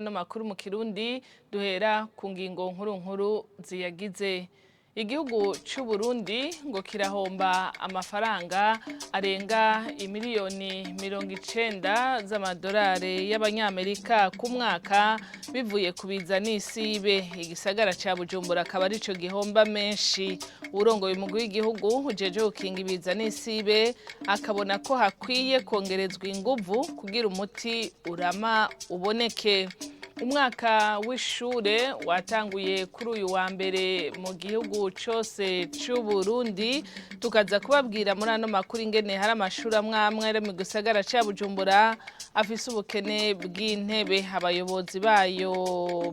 No makuru mu Kirundi duhera ku ngingo nkuru ziyagize. Igihugu c'u Burundi ngo kirahomba amafaranga arenga imiliyoni 90 z'amadolari y'abanyamerika ku mwaka bivuye kubiza n'isibe. Igisagara ca Bujumbura akaba arico gihomba menshi. Urongoye umugwi w'igihugu ujeje gukinga ibiza n'isibe akabona ko hakwiye kongerezwa inguvu kugira umuti urama uboneke. Umwaka w'ishure watanguye kuri uyu wa mbere mu gihugu cose c'u Burundi, tukaza kubabwira muri ano makuru ingene hari amashuri amwe ari mu gisagara ca Bujumbura afise ubukene bw'intebe. Abayobozi bayo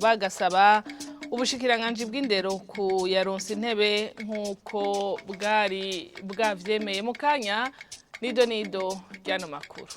bagasaba ubushikiranganji bw'indero kuyaronsa intebe nk'uko bwari bwavyemeye. Mu kanya nido ry'ano makuru.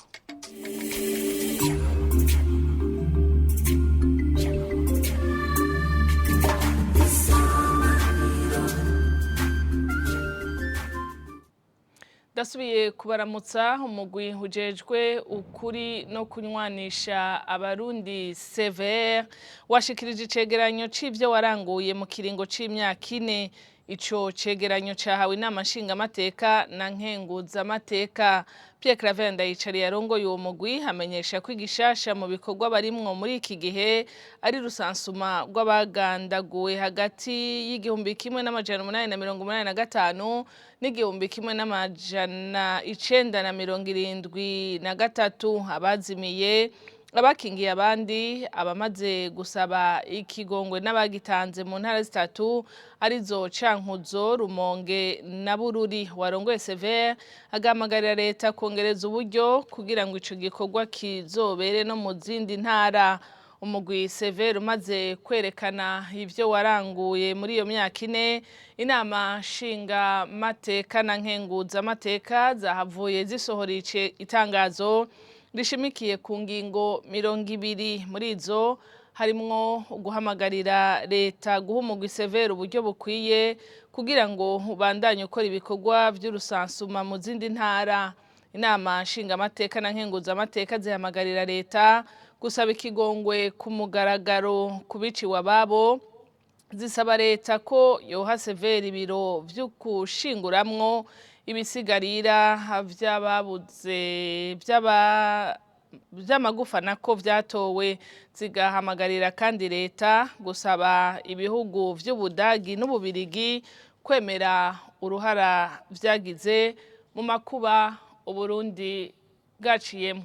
Dasubiye kubaramutsa. Umugwi ujejwe ukuri no kunywanisha abarundi Sever washikirije icegeranyo c'ivyo waranguye mu kiringo c'imyaka 4. Ico cegeranyo cahawe inama nshingamateka na nkenguzamateka. Pierre Claver Ndayicariye arongoye uwo mugwi amenyesha ko igishasha mu bikorwa barimwo muri iki gihe ari rusansuma rw'abagandaguwe hagati y'igihumbi kimwe n'amajana 885 n'igihumbi kimwe n'amajana 973 abazimiye, abakingiye abandi, abamaze gusaba ikigongwe n'abagitanze mu ntara zitatu arizo Cankuzo, Rumonge na Bururi. Warongoye Sever agamagarira leta kongereza uburyo kugira ngo ico gikorwa kizobere no mu zindi ntara. Umugwi Sever umaze kwerekana ivyo waranguye muri iyo myaka 4, inama nshinga mateka na nkenguzamateka zahavuye zisohora itangazo rishimikiye ku ngingo 20. Muri izo harimwo guhamagarira leta guha umugwi Sever uburyo bukwiye kugira ngo ubandanye ukora ibikorwa vy'urusansuma mu zindi ntara. Inama nshinga mateka na nkenguzamateka zihamagarira leta gusaba ikigongwe ku mugaragaro kubiciwe ababo, zisaba leta ko yoha Sever ibiro vy'ukushinguramwo ibisigarira vy'ababuze vy'amagufa nako vyatowe. Zigahamagarira kandi leta gusaba ibihugu vy'Ubudagi n'Ububirigi kwemera uruhara vyagize mu makuba Uburundi bwaciyemo.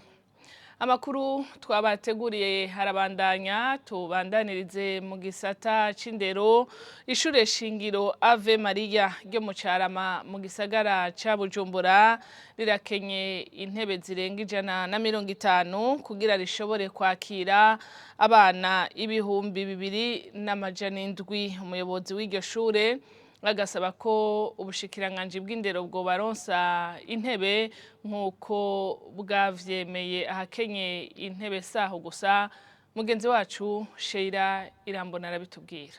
Amakuru twabateguriye harabandanya. Tubandanirize mu gisata c'indero. Ishure shingiro Ave Maria ryo mu Carama mu gisagara ca Bujumbura rirakenye intebe zirenga 150 kugira rishobore kwakira abana 2,207. Umuyobozi w'iryo shure agasaba ko ubushikiranganji bw'indero bwo baronsa intebe nk'uko bwavyemeye. Ahakenye intebe saho gusa. Mugenzi wacu Sheila Irambona arabitubwira.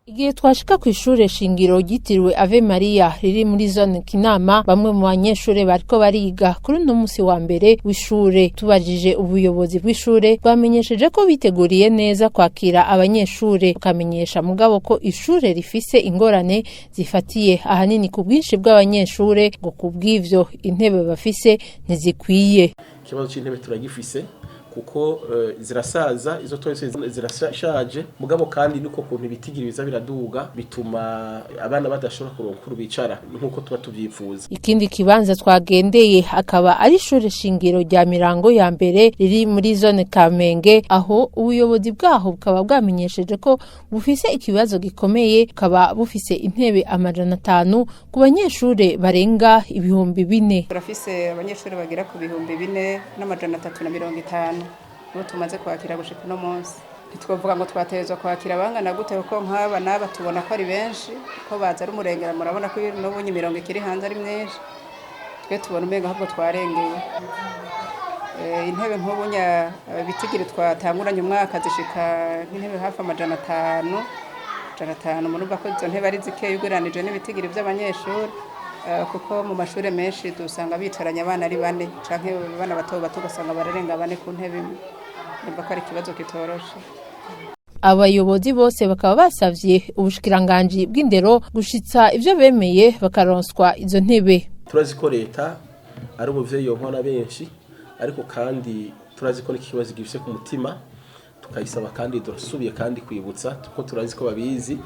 Igihe twashika ku ishure shingiro ryitiriwe Ave Maria riri muri zone Kinama, bamwe mu banyeshure bariko bariga kuri no musi wa mbere w'ishure. Tubajije ubuyobozi bw'ishure bamenyesheje ko biteguriye neza kwakira abanyeshure, ukamenyesha mugabo ko ishure rifise ingorane zifatiye ahanini ku bwinshi bw'abanyeshure, ngo kubw'ivyo intebe bafise ntizikwiye. Ikibazo c'intebe turagifise kuko zirasaza, izo twese zirashaje, mugabo kandi nuko kuntu ibitigiriza biraduga bituma abana badashobora kuronka bicara nkuko tuba tuvyifuza. Ikindi kibanza twagendeye akaba ari ishure shingiro rya Mirango ya mbere riri muri zone Kamenge, aho ubuyobozi bwaho bukaba bwamenyesheje ko bufise ikibazo gikomeye, bukaba bufise intebe 500 ku banyeshure barenga 4,000. Turafise abanyeshure bagira ku 4,350 ubu tumaze kwakira gushika no munsi. Ntitwovuga ngo twatezwa kwakira bangana gute kuko nk'aba naba tubona ko ari benshi, ko baza ari umurengera. Murabona ko n'ubunye mirongo ikiri hanze ari myinshi, twe tubona umenga ahubwo twarengeye. Intebe nk'ubunya bitigiri twatanguranye umwaka zishika nk'intebe hafi 500 murumva ko izo ntebe ari zikeye ugereranije n'ibitigiri by'abanyeshuri. kuko mu mashuri menshi dusanga bicaranye abana ari bane canke abana bato bato ugasanga bararenga bane ku ntebe imwe. Nimba ko ari ikibazo kitoroshe. abayobozi bose bakaba basavye ubushikiranganji bw'indero gushitsa ivyo bemeye bakaronswa izo ntebe. Turazi ko leta ari umuvyeyi yonkona benshi, ariko kandi turazi ko n'ikibazo gifise ku mutima, tukayisaba kandi durasubiye kandi kwibutsa kuko turazi ko babizi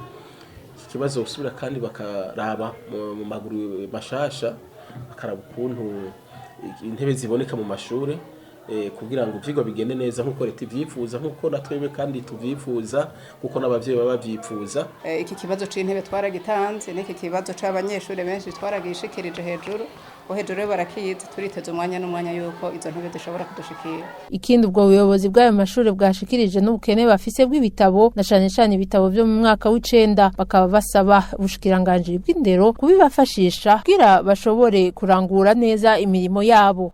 ikibazo usubira kandi bakaraba mu maguru mashasha, bakaraba ukuntu intebe ziboneka mu mashure kugira ngo ivyigwa bigende neza nkuko leta ivyifuza, nkuko natwebwe kandi tuvyifuza, kuko n'abavyeyi baba bavyifuza. Iki kibazo c'intebe twaragitanze, n'iki kibazo c'abanyeshure benshi twaragishikirije hejuru, hejuru barakizi, turiteze umwanya n'umwanya yuko izo ntebe zishobora kudushikira. Ikindi ubwo buyobozi bw'ayo mashure bwashikirije n'ubukene bafise bw'ibitabo, na cane cane ibitabo vyo mu mwaka w'icenda, bakaba basaba ubushikiranganji bw'indero kubibafashisha kugira bashobore kurangura neza imirimo yabo.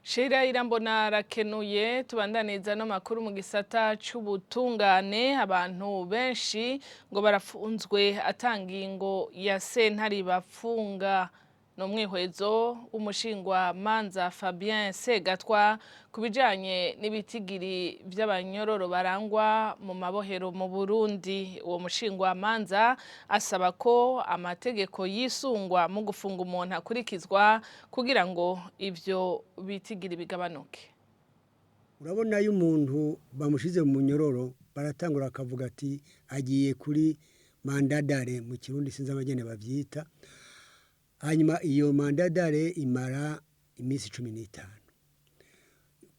Shira Irambona arakenuye. Tubandaniza no makuru mu gisata c'ubutungane. Abantu benshi ngo barafunzwe atangingo ya sentare bafunga. No mwihwezo umushingwa manza Fabien Segatwa kubijanye n'ibitigiri by'abanyororo barangwa mu mabohero mu Burundi. Uwo mushingwa manza asaba ko amategeko yisungwa mu gufunga umuntu akurikizwa kugira ngo ivyo bitigiri bigabanuke. Urabona iyo umuntu bamushize mu munyororo baratangura akavuga ati agiye kuri mandadare, mu Kirundi sinzi amagene bavyita. Hanyuma iyo mandadare imara imisi 15.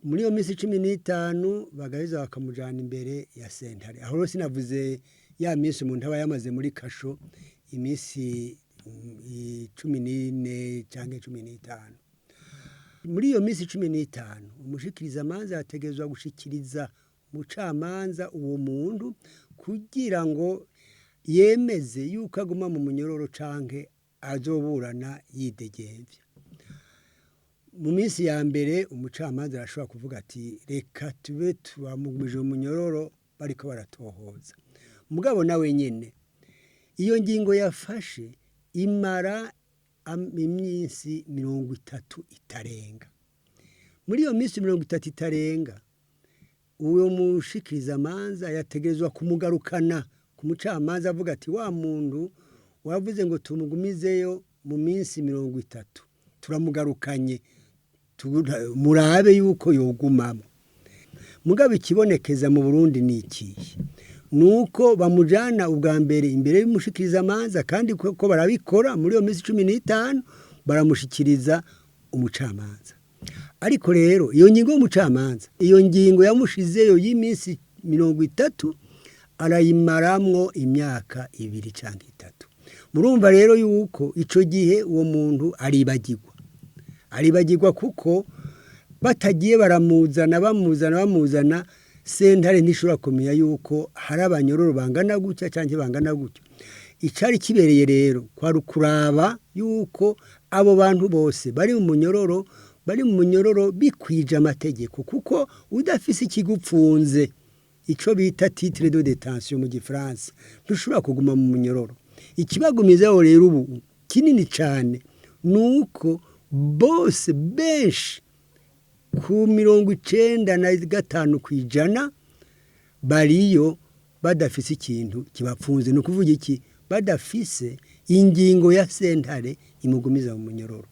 Muri iyo misi 15 bagaheza bakamujana imbere ya sentare. Aho rose navuze ya misi umuntu aba yamaze muri kasho imisi 14 canke 15. Muri iyo misi 15 umushikiriza amanza yategezwa gushikiriza mucamanza uwo muntu kugira ngo yemeze yuko aguma mu munyororo canke azoburana yidegemvye. Mu minsi ya mbere umucamanza arashobora kuvuga ati reka tube tubamuguje umunyororo bariko baratohoza. Mugabo nawe nyene iyo ngingo yafashe imara iminsi 30 itarenga. Muri iyo minsi 30 itarenga uwo mushikiriza amanza yategezwa kumugarukana ku mucamanza avuga ati wa muntu wavuze ngo tumugumizeyo mu minsi 30 turamugarukanye murabe yuko yogumamo. Mugabo ikibonekeza mu Burundi ni iki? Nuko bamujana ubwa mbere imbere y'umushikiriza amanza, kandi ko barabikora muri iyo minsi 15 baramushikiriza umucamanza. Ariko rero iyo ngingo y'umucamanza, iyo ngingo yamushizeyo y'iminsi 30 arayimaramwo imyaka 2 canke 3. Murumva rero yuko ico gihe uwo muntu aribagirwa kuko batagiye bamuzana sentare ntishobora kumenya yuko hari abanyororo bangana gutya canke bangana gutyo. Icari kibereye rero kwari kuraba yuko abo bantu bose bari mu munyororo bikwije amategeko, kuko udafise ikigupfunze ico bita titre de détention mu Gifaransa ntushobora kuguma mu munyororo. Ikibagumizaho rero ubu kinini cyane nuko bose benshi ku 95% bariyo badafise ikintu kibapfunze. No kuvuga iki? Badafise ingingo ya sentare imugumiza mu munyororo.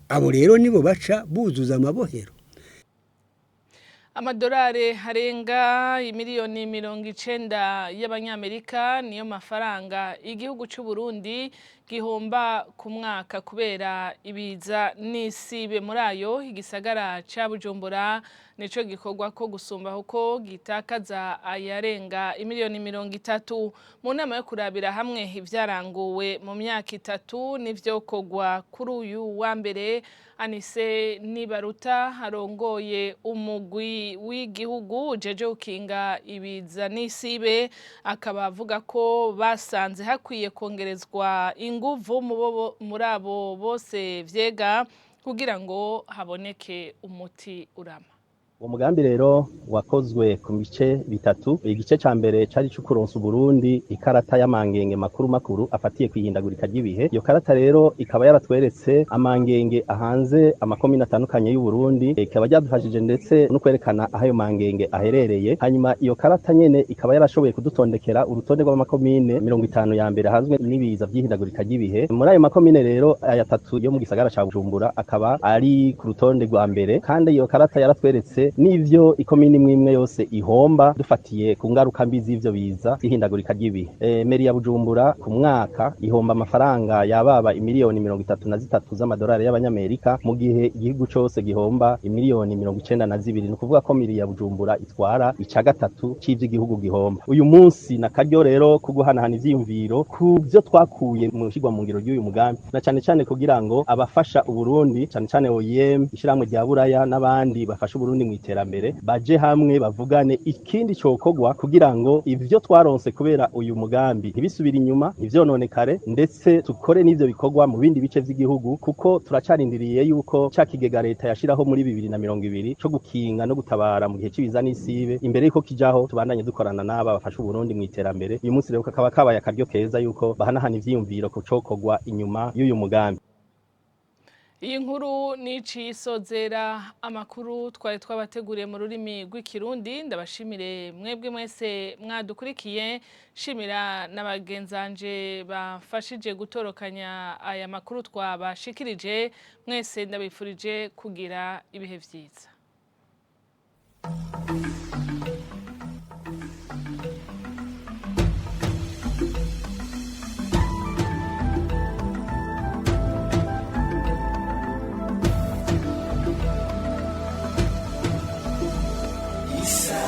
Abo rero nibo baca buzuza amabohero. Amadolari harenga imiliyoni 90 y'abanyamerika niyo mafaranga igihugu c'u Burundi gihomba ku mwaka kubera ibiza n'isibe. Muri ayo igisagara ca Bujumbura nico gikorwa ko gusumba uko gitakaza ayarenga imiliyoni 30. Mu nama yo kurabira hamwe ivyaranguwe mu myaka 3 n'ivyo kogwa kuri uyu wa mbere, Anise Nibaruta arongoye umugwi w'igihugu ujeje ukinga ibiza n'isibe, akaba avuga ko basanze hakwiye kongerezwa inguvu muri abo bose vyega kugira ngo haboneke umuti urama. uwo mugambi rero wakozwe ku bice bitatu. Igice ca mbere cari cyo kuronsa Burundi ikarata y'amangenge makuru afatiye kwihindagurika ry'ibihe. Iyo karata rero ikaba yaratweretse amangenge ahanze amakomine atandukanye y'u Burundi, ikaba yadufashije ndetse no kwerekana aho ayo mangenge aherereye. Hanyuma iyo karata nyene ikaba yarashoboye kudutondekera urutonde rw'amakomine 50 ya mbere hanzwe n'ibiza by'ihindagurika ry'ibihe. Muri ayo makomine rero aya 3 yo mu gisagara ca Bujumbura akaba ari ku rutonde rwa mbere, kandi iyo karata yaratweretse n'ivyo ikomine imwe yose ihomba dufatiye ku ngaruka mbi z'ivyo biza ihindagurika ry'ibihe. Meri ya Bujumbura ku mwaka ihomba amafaranga yababa imiliyoni 33 z'amadolari y'abanyamerika, mu gihe igihugu cose gihomba imiliyoni 92. Ni ukuvuga ko Meri ya Bujumbura itwara ica gatatu c'ivyo igihugu gihomba. Uyu munsi nakaryo rero kuguhanahana ivyiyumviro ku byo twakuye mu shigwa mu ngiro ry'uyu mugambi, na cane cane kugira ngo abafasha Uburundi cane cane OIM ishiramwe rya Buraya n'abandi bafasha Uburundi mu iterambere baje hamwe bavugane ikindi cokogwa kugira ngo ivyo twaronse kubera uyu mugambi ntibisubira inyuma, ivyononekare, ndetse tukore n'ivyo bikorwa mu bindi bice vy'igihugu, kuko turacarindiriye yuko ca kigega leta yashiraho muri 2020 co gukinga no gutabara mu gihe cibiza n'isibe. Imbere yuko kijaho tubandanye dukorana n'aba bafasha Uburundi mu iterambere. Uyu munsi rero kakaba kabaye akaryo keza yuko bahanahana ivyiyumviro ku cokogwa inyuma y'uyu mugambi. Iyi nkuru niciye isozera amakuru twari twabateguriye mu rurimi rw'ikirundi. Ndabashimire mwebwe mwese mwadukurikiye, shimira n'abagenzanje bafashije gutorokanya aya makuru twabashikirije. Mwese ndabifurije kugira ibihe vyiza. Isa